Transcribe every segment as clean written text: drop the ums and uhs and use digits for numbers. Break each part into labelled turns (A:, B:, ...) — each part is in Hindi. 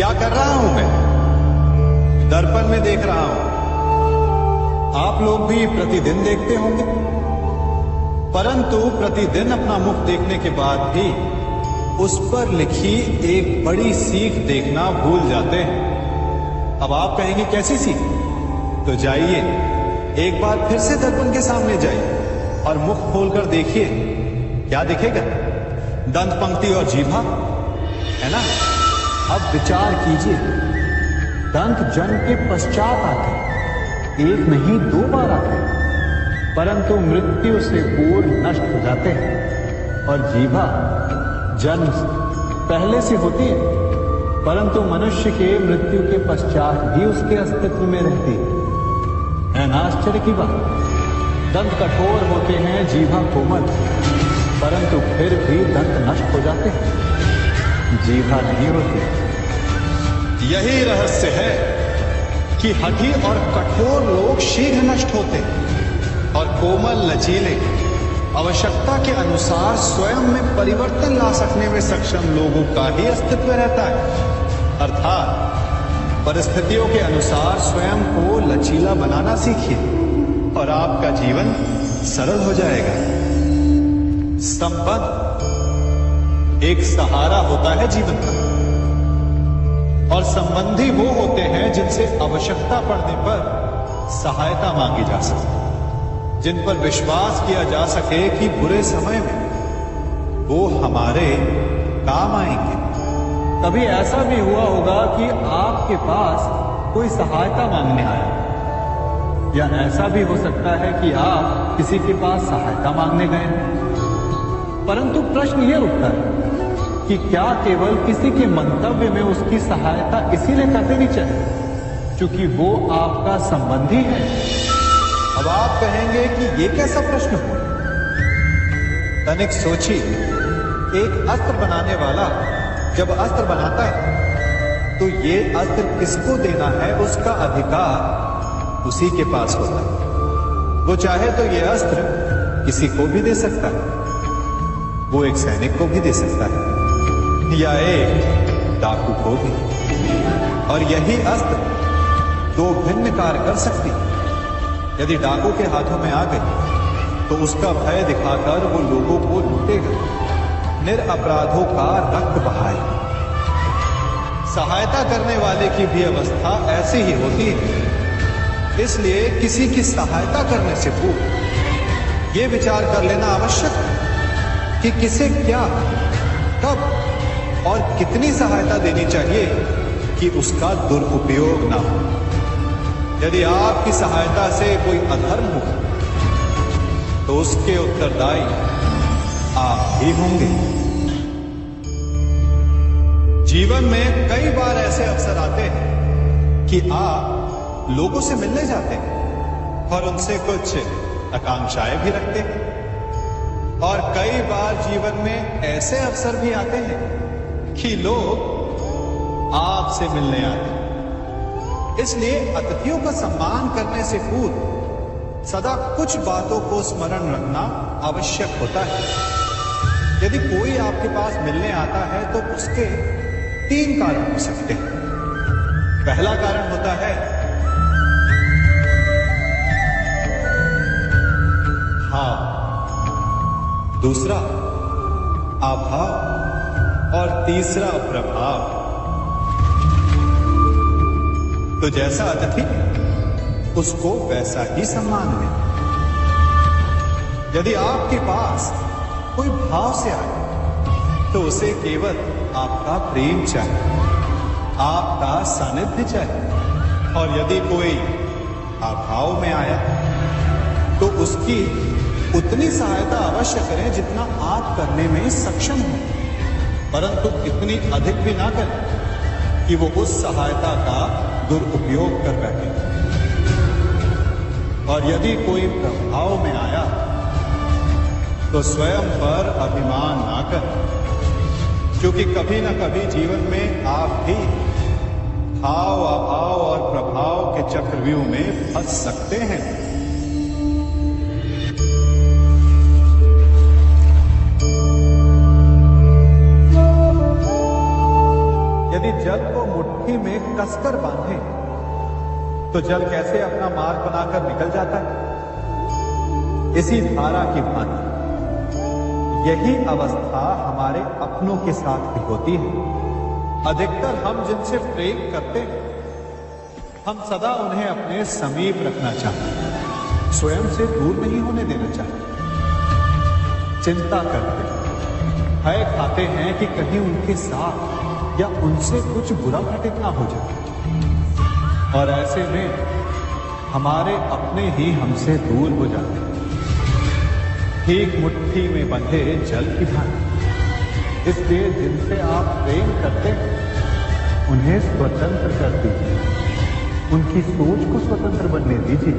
A: क्या कर रहा हूं मैं? दर्पण में देख रहा हूं। आप लोग भी प्रतिदिन देखते होंगे, परंतु प्रतिदिन अपना मुख देखने के बाद भी उस पर लिखी एक बड़ी सीख देखना भूल जाते हैं। अब आप कहेंगे कैसी सीख? तो जाइए एक बार फिर से दर्पण के सामने जाइए और मुख खोलकर देखिए, क्या दिखेगा? दंत पंक्ति और जीभा, है ना? अब विचार कीजिए, दंत जन्म के पश्चात आते, एक नहीं 2 बार आते, परंतु मृत्यु से पूर्व नष्ट हो जाते हैं। और जीभा जन्म पहले से होती है, परंतु मनुष्य के मृत्यु के पश्चात भी उसके अस्तित्व में रहती है ना? आश्चर्य की बात। दंत कठोर होते हैं, जीभा कोमल, परंतु फिर भी दंत नष्ट हो जाते हैं, जीभा नहीं होती। यही रहस्य है कि हठी और कठोर लोग शीघ्र नष्ट होते हैं और कोमल लचीले आवश्यकता के अनुसार स्वयं में परिवर्तन ला सकने में सक्षम लोगों का ही अस्तित्व रहता है। अर्थात परिस्थितियों के अनुसार स्वयं को लचीला बनाना सीखिए और आपका जीवन सरल हो जाएगा। संबंध एक सहारा होता है जीवन का, और संबंधी वो होते हैं जिनसे आवश्यकता पड़ने पर सहायता मांगी जा सके, जिन पर विश्वास किया जा सके कि बुरे समय में वो हमारे काम आएंगे। कभी ऐसा भी हुआ होगा कि आपके पास कोई सहायता मांगने आया, या ऐसा भी हो सकता है कि आप किसी के पास सहायता मांगने गए, परंतु प्रश्न यह उठता है कि क्या केवल किसी के मंतव्य में उसकी सहायता इसीलिए कर देनी चाहिए क्योंकि वो आपका संबंधी है? अब आप कहेंगे कि ये कैसा प्रश्न हुआ? तनिक सोचिए, एक अस्त्र बनाने वाला जब अस्त्र बनाता है तो ये अस्त्र किसको देना है उसका अधिकार उसी के पास होता है। वो चाहे तो ये अस्त्र किसी को भी दे सकता है, वो एक सैनिक को भी दे सकता है या एक डाकू को भी, और यही अस्त्र 2 भिन्न कार्य कर सकती है। यदि डाकू के हाथों में आ गई तो उसका भय दिखाकर वो लोगों को लूटेगा, निरपराधों का रक्त बहाएगा। सहायता करने वाले की भी अवस्था ऐसी ही होती है। इसलिए किसी की सहायता करने से पूर्व ये विचार कर लेना आवश्यक है कि किसे क्या, कब और कितनी सहायता देनी चाहिए कि उसका दुरुपयोग ना हो। यदि आपकी सहायता से कोई अधर्म हो तो उसके उत्तरदायी आप ही होंगे। जीवन में कई बार ऐसे अवसर आते हैं कि आप लोगों से मिलने जाते हैं और उनसे कुछ आकांक्षाएं भी रखते हैं, और कई बार जीवन में ऐसे अवसर भी आते हैं कि लोग आपसे मिलने आते हैं। इसलिए अतिथियों का सम्मान करने से पूर्व सदा कुछ बातों को स्मरण रखना आवश्यक होता है। यदि कोई आपके पास मिलने आता है तो उसके 3 कारण हो सकते हैं। पहला कारण होता है भाव, दूसरा अभाव और तीसरा प्रभाव। तो जैसा अतिथि उसको वैसा ही सम्मान दें। यदि आपके पास कोई भाव से आए तो उसे केवल आपका प्रेम चाहिए, आपका सानिध्य चाहिए, और यदि कोई अभाव में आया तो उसकी उतनी सहायता अवश्य करें जितना आप करने में सक्षम हो, परंतु इतनी अधिक भी ना करें कि वो उस सहायता का दुरुपयोग कर बैठे। और यदि कोई प्रभाव में आया तो स्वयं पर अभिमान ना करें, क्योंकि कभी ना कभी जीवन में आप भी भाव, अभाव और प्रभाव के चक्रव्यूह में फंस सकते हैं। यदि जग को मुट्ठी मुट्ठी में कसकर बांधे तो जल कैसे अपना मार्ग बनाकर निकल जाता है, इसी धारा की भांति यही अवस्था हमारे अपनों के साथ भी होती है। अधिकतर हम जिनसे प्रेम करते हैं, हम सदा उन्हें अपने समीप रखना चाहते हैं, स्वयं से दूर नहीं होने देना चाहते। चिंता करते हैं, भय खाते हैं कि कहीं उनके साथ या उनसे कुछ बुरा घटित ना हो जाए, और ऐसे में हमारे अपने ही हमसे दूर हो जाते हैं, ठीक मुट्ठी में बंधे जल की भांति। इसलिए जिनसे आप प्रेम करते हैं उन्हें स्वतंत्र कर दीजिए, उनकी सोच को स्वतंत्र बनने दीजिए,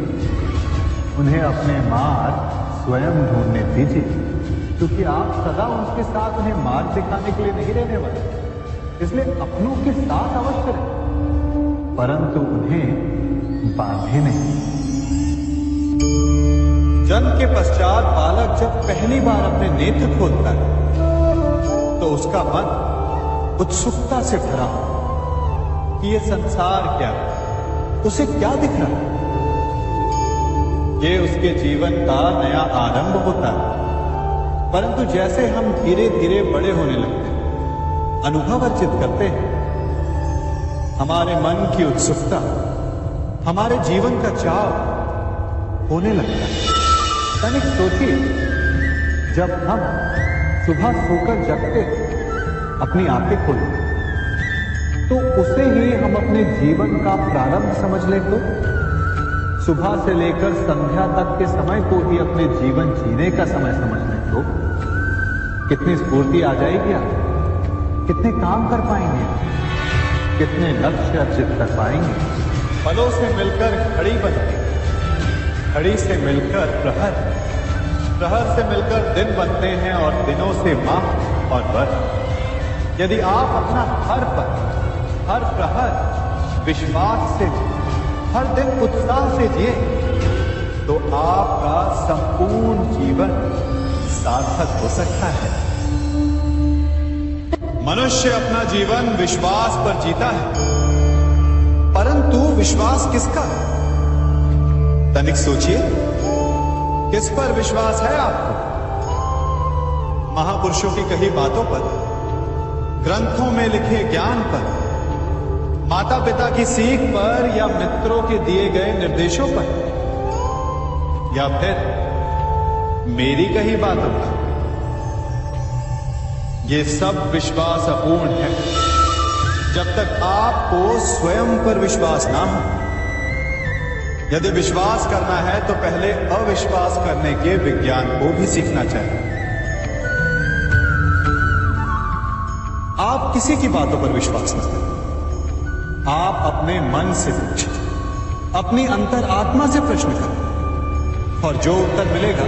A: उन्हें अपने मार्ग स्वयं ढूंढने दीजिए, क्योंकि आप सदा उनके साथ उन्हें मार्ग दिखाने के लिए नहीं रहने वाले। इसलिए अपनों के साथ अवश्य रहें, परंतु उन्हें बांधे नहीं। जन्म के पश्चात बालक जब पहली बार अपने नेत्र खोलता है तो उसका मन उत्सुकता से भरा हो कि ये संसार क्या है, उसे क्या दिख रहा है। ये उसके जीवन का नया आरंभ होता है। परंतु जैसे हम धीरे धीरे बड़े होने लगते हैं, अनुभव अर्जित करते हैं, हमारे मन की उत्सुकता, हमारे जीवन का चाव होने लगता है। तनिक सोचिए, जब हम सुबह सोकर जगते अपनी आंखें खोलते तो उसे ही हम अपने जीवन का प्रारंभ समझ लें तो सुबह से लेकर संध्या तक के समय को ही अपने जीवन जीने का समय समझ लें तो कितनी स्फूर्ति आ जाएगी आप, कितने काम कर पाएंगे, कितने लक्ष्य अर्जित कर पाएंगे। फलों से मिलकर घड़ी बनती, घड़ी से मिलकर प्रहर, प्रहर से मिलकर दिन बनते हैं और दिनों से माह और वर्ष। यदि आप अपना हर पल, हर प्रहर विश्वास से, हर दिन उत्साह से जिए तो आपका संपूर्ण जीवन सार्थक हो सकता है। मनुष्य अपना जीवन विश्वास पर जीता है, परंतु विश्वास किसका? तनिक सोचिए, किस पर विश्वास है आपको? महापुरुषों की कही बातों पर, ग्रंथों में लिखे ज्ञान पर, माता पिता की सीख पर, या मित्रों के दिए गए निर्देशों पर, या फिर मेरी कही बातों पर? ये सब विश्वास अपूर्ण है जब तक आपको स्वयं पर विश्वास ना हो। यदि विश्वास करना है तो पहले अविश्वास करने के विज्ञान को भी सीखना चाहिए। आप किसी की बातों पर विश्वास न करें, आप अपने मन से पूछें, अपनी अंतरात्मा से प्रश्न करें, और जो उत्तर मिलेगा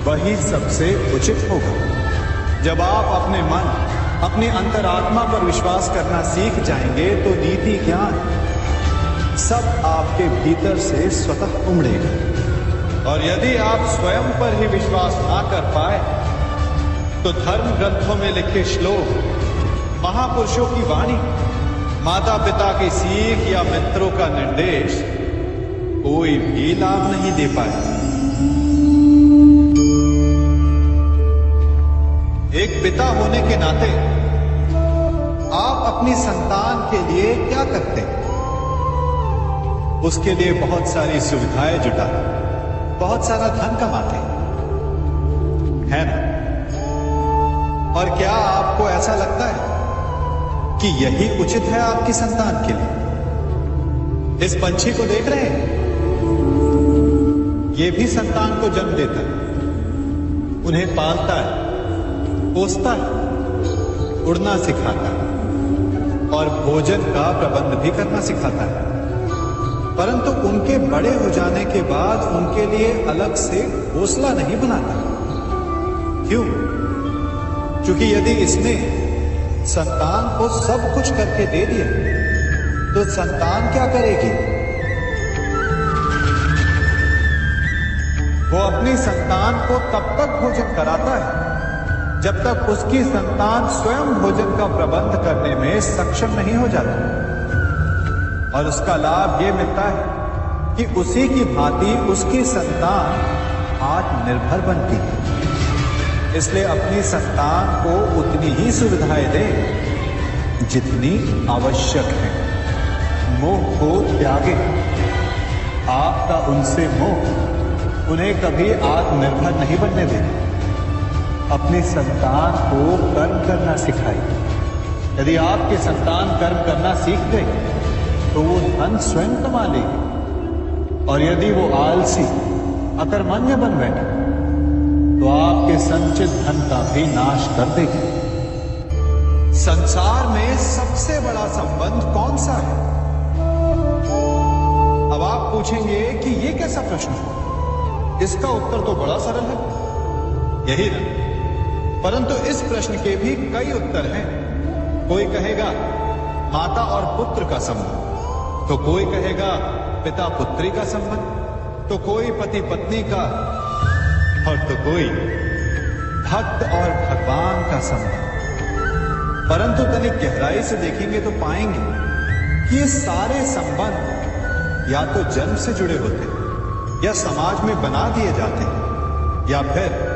A: वही सबसे उचित होगा। जब आप अपने मन, अपनी अंतरात्मा पर विश्वास करना सीख जाएंगे तो नीति ज्ञान सब आपके भीतर से स्वतः उमड़ेगा। और यदि आप स्वयं पर ही विश्वास ना कर पाए तो धर्म ग्रंथों में लिखे श्लोक, महापुरुषों की वाणी, माता पिता की सीख या मित्रों का निर्देश कोई भी लाभ नहीं दे पाए। एक पिता होने के नाते आप अपनी संतान के लिए क्या करते हैं? उसके लिए बहुत सारी सुविधाएं जुटाते, बहुत सारा धन कमाते हैं ना? और क्या आपको ऐसा लगता है कि यही उचित है आपकी संतान के लिए? इस पंछी को देख रहे हैं, यह भी संतान को जन्म देता है, उन्हें पालता है, पोसता है, उड़ना सिखाता है और भोजन का प्रबंध भी करना सिखाता है। परंतु उनके बड़े हो जाने के बाद उनके लिए अलग से घोंसला नहीं बनाता। क्यों? क्योंकि यदि इसने संतान को सब कुछ करके दे दिया तो संतान क्या करेगी? वो अपनी संतान को तब तक भोजन कराता है जब तक उसकी संतान स्वयं भोजन का प्रबंध करने में सक्षम नहीं हो जाती। और उसका लाभ ये मिलता है कि उसी की भांति उसकी संतान आत्मनिर्भर बनती है। इसलिए अपनी संतान को उतनी ही सुविधाएं दें जितनी आवश्यक है। मोह को त्यागे। आपका उनसे मोह उन्हें कभी आत्मनिर्भर नहीं बनने देगा। अपनी संतान को कर्म करना सिखाइए। यदि आपकी संतान कर्म करना सीख गई तो वो धन स्वयं कमा लेगी। और यदि वो आलसी अकर्मण्य बन बैठे तो आपके संचित धन का भी नाश कर देगी। संसार में सबसे बड़ा संबंध कौन सा है? अब आप पूछेंगे कि ये कैसा प्रश्न है? इसका उत्तर तो बड़ा सरल है, यही ना। परंतु इस प्रश्न के भी कई उत्तर हैं। कोई कहेगा माता और पुत्र का संबंध, तो कोई कहेगा पिता पुत्री का संबंध, तो कोई पति पत्नी का, और तो कोई भक्त और भगवान का संबंध। परंतु तनिक गहराई से देखेंगे तो पाएंगे कि ये सारे संबंध या तो जन्म से जुड़े होते हैं, या समाज में बना दिए जाते हैं, या फिर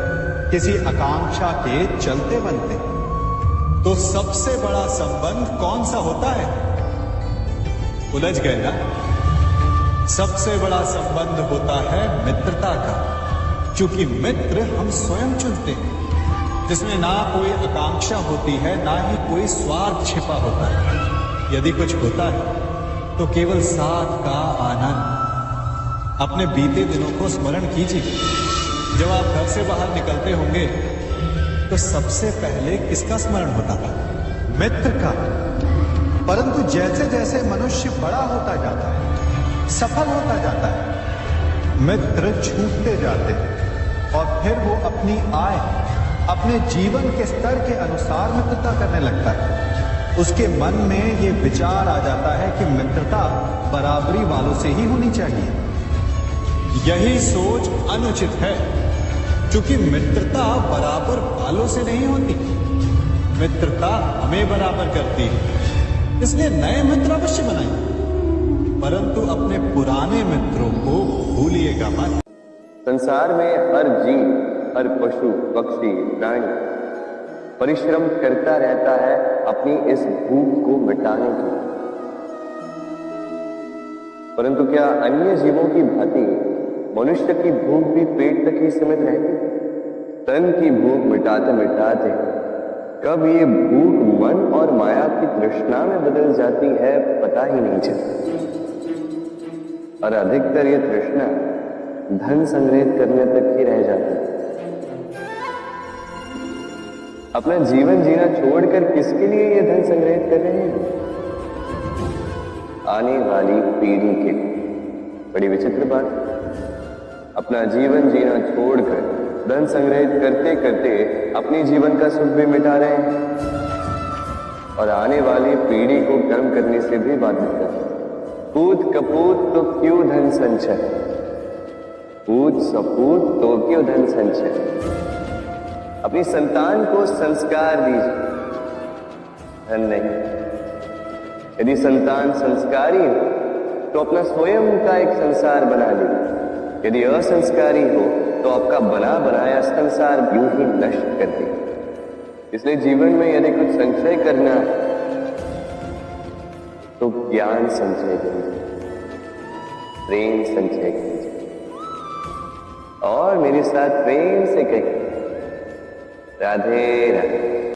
A: किसी आकांक्षा के चलते बनते हैं। तो सबसे बड़ा संबंध कौन सा होता है? उलझ गए ना? सबसे बड़ा संबंध होता है मित्रता का, क्योंकि मित्र हम स्वयं चुनते हैं, जिसमें ना कोई आकांक्षा होती है, ना ही कोई स्वार्थ छिपा होता है। यदि कुछ होता है तो केवल साथ का आनंद। अपने बीते दिनों को स्मरण कीजिए। जब आप घर से बाहर निकलते होंगे तो सबसे पहले किसका स्मरण होता था? मित्र का। परंतु जैसे जैसे मनुष्य बड़ा होता जाता है, सफल होता जाता है, मित्र छूटते जाते हैं और फिर वो अपनी आय, अपने जीवन के स्तर के अनुसार मित्रता करने लगता है। उसके मन में ये विचार आ जाता है कि मित्रता बराबरी वालों से ही होनी चाहिए। यही सोच अनुचित है, क्योंकि मित्रता बराबर वालों से नहीं होती। मित्रता हमें बराबर करती है। इसलिए नए मित्र अवश्य बनाइए, परंतु अपने पुराने मित्रों को भूलिएगा मत।
B: संसार में हर जीव, हर पशु पक्षी प्राणी परिश्रम करता रहता है अपनी इस भूख को मिटाने के लिए। परंतु क्या अन्य जीवों की भांति मनुष्य की भूख भी पेट तक ही सीमित रहती? तन की भूख मिटाते मिटाते कब ये भूख मन और माया की तृष्णा में बदल जाती है पता ही नहीं चलता। और अधिकतर ये तृष्णा धन संग्रहित करने तक ही रह जाती है। अपना जीवन जीना छोड़कर किसके लिए ये धन संग्रहित कर रहे हैं? आने वाली पीढ़ी के लिए। बड़ी विचित्र बात। अपना जीवन जीना छोड़कर धन संग्रहित करते करते अपने जीवन का सुख भी मिटा रहे हैं और आने वाली पीढ़ी को कर्म करने से भी बाधित कर रहे हैं। पूत कपूत तो क्यों धन संचय, पूत सपूत तो क्यों धन संचय। अपनी संतान को संस्कार दीजिए, धन नहीं। यदि संतान संस्कारी हो तो अपना स्वयं का एक संसार बना लीजिए। यदि असंस्कारी हो तो आपका बना बनाया संसार यूं ही नष्ट कर दे। इसलिए जीवन में यदि कुछ संचय करना है तो ज्ञान संचय कीजिए, प्रेम संचय कीजिए और मेरे साथ प्रेम से कहिए राधे राधे।